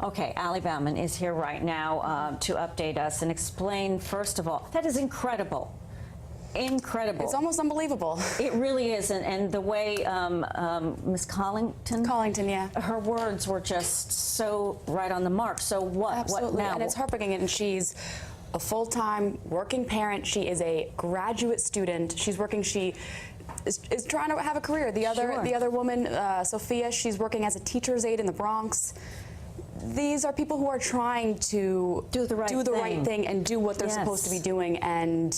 Okay, Ali Bauman is here right now to update us and explain, first of all, that is incredible. Incredible. It's almost unbelievable. It really is, and the way Ms. Collington, yeah, her words were just so right on the mark. So what? Absolutely. What now? And it's heartbreaking. And she's a full-time working parent. She is a graduate student. She's working. She is trying to have a career. The other woman, Sophia, she's working as a teacher's aide in the Bronx. These are people who are trying to do the right thing and do what they're supposed to be doing, and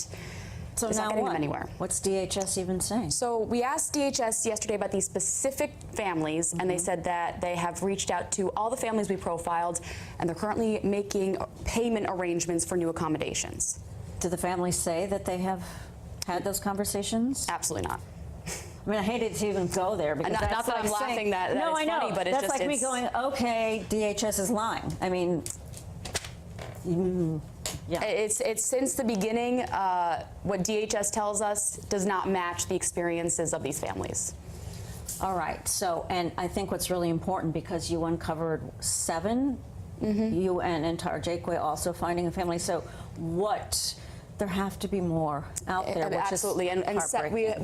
so it's now not getting what? them anywhere. What's DHS even saying? So we asked DHS yesterday about these specific families, and they said that they have reached out to all the families we profiled, and they're currently making payment arrangements for new accommodations. Do the families say that they have had those conversations? Absolutely not. I mean, I hated to even go there because not that's that like I'm laughing that no, it's I know. funny, but it's that's just like me going, okay, DHS is lying. I mean, yeah. It's since the beginning, what DHS tells us does not match the experiences of these families. All right. So, and I think what's really important, because you uncovered 7, you and Tar Jakeway also finding a family. So what? There have to be more out there. Absolutely, and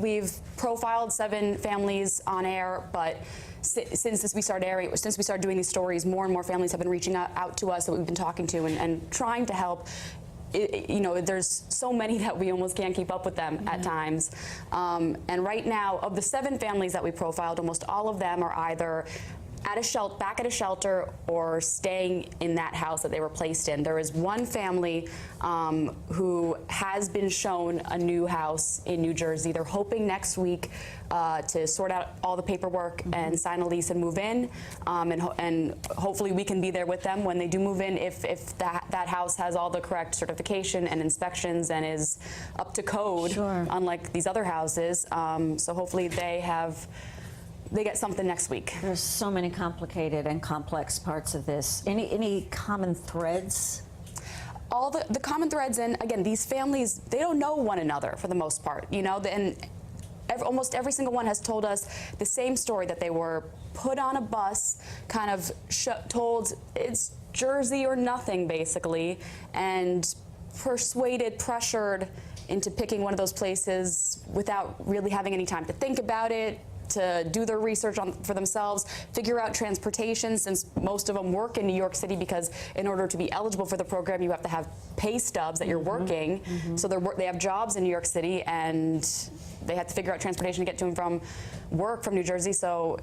we've profiled 7 families on air, but since we started doing these stories, more and more families have been reaching out to us that we've been talking to and trying to help. You know, there's so many that we almost can't keep up with them at times. And right now, of the 7 families that we profiled, almost all of them are either back at a shelter or staying in that house that they were placed in. There is one family who has been shown a new house in New Jersey. They're hoping next week to sort out all the paperwork and sign a lease and move in, and hopefully we can be there with them when they do move in if that house has all the correct certification and inspections and is up to code, unlike these other houses. So hopefully they get something next week. There's so many complicated and complex parts of this. Any common threads? All the common threads, and again, these families, they don't know one another for the most part, you know, and almost every single one has told us the same story, that they were put on a bus, kind of told it's Jersey or nothing, basically, and pressured into picking one of those places without really having any time to think about it, to do their research for themselves, figure out transportation, since most of them work in New York City, because in order to be eligible for the program, you have to have pay stubs that you're working. So they have jobs in New York City, and they have to figure out transportation to get to and from work from New Jersey. So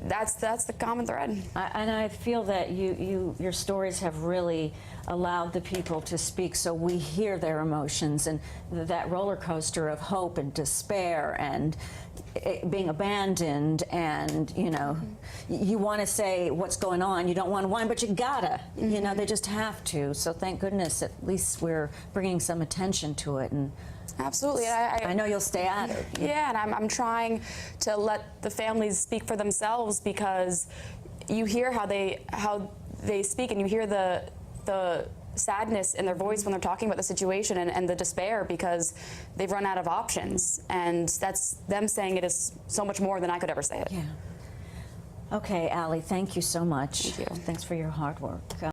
that's the common thread. And I feel that your stories have really allowed the people to speak, so we hear their emotions and that roller coaster of hope and despair and being abandoned, and you know, you want to say what's going on, you don't want to whine, but you gotta, you know, they just have to. So thank goodness at least we're bringing some attention to it. And absolutely, I know you'll stay at it. Yeah, and I'm trying to let the families speak for themselves, because you hear how they speak, and you hear the sadness in their voice when they're talking about the situation, and the despair, because they've run out of options, and that's them saying it is so much more than I could ever say it. Yeah. Okay, Ali, thank you so much. Thank you. Thanks for your hard work.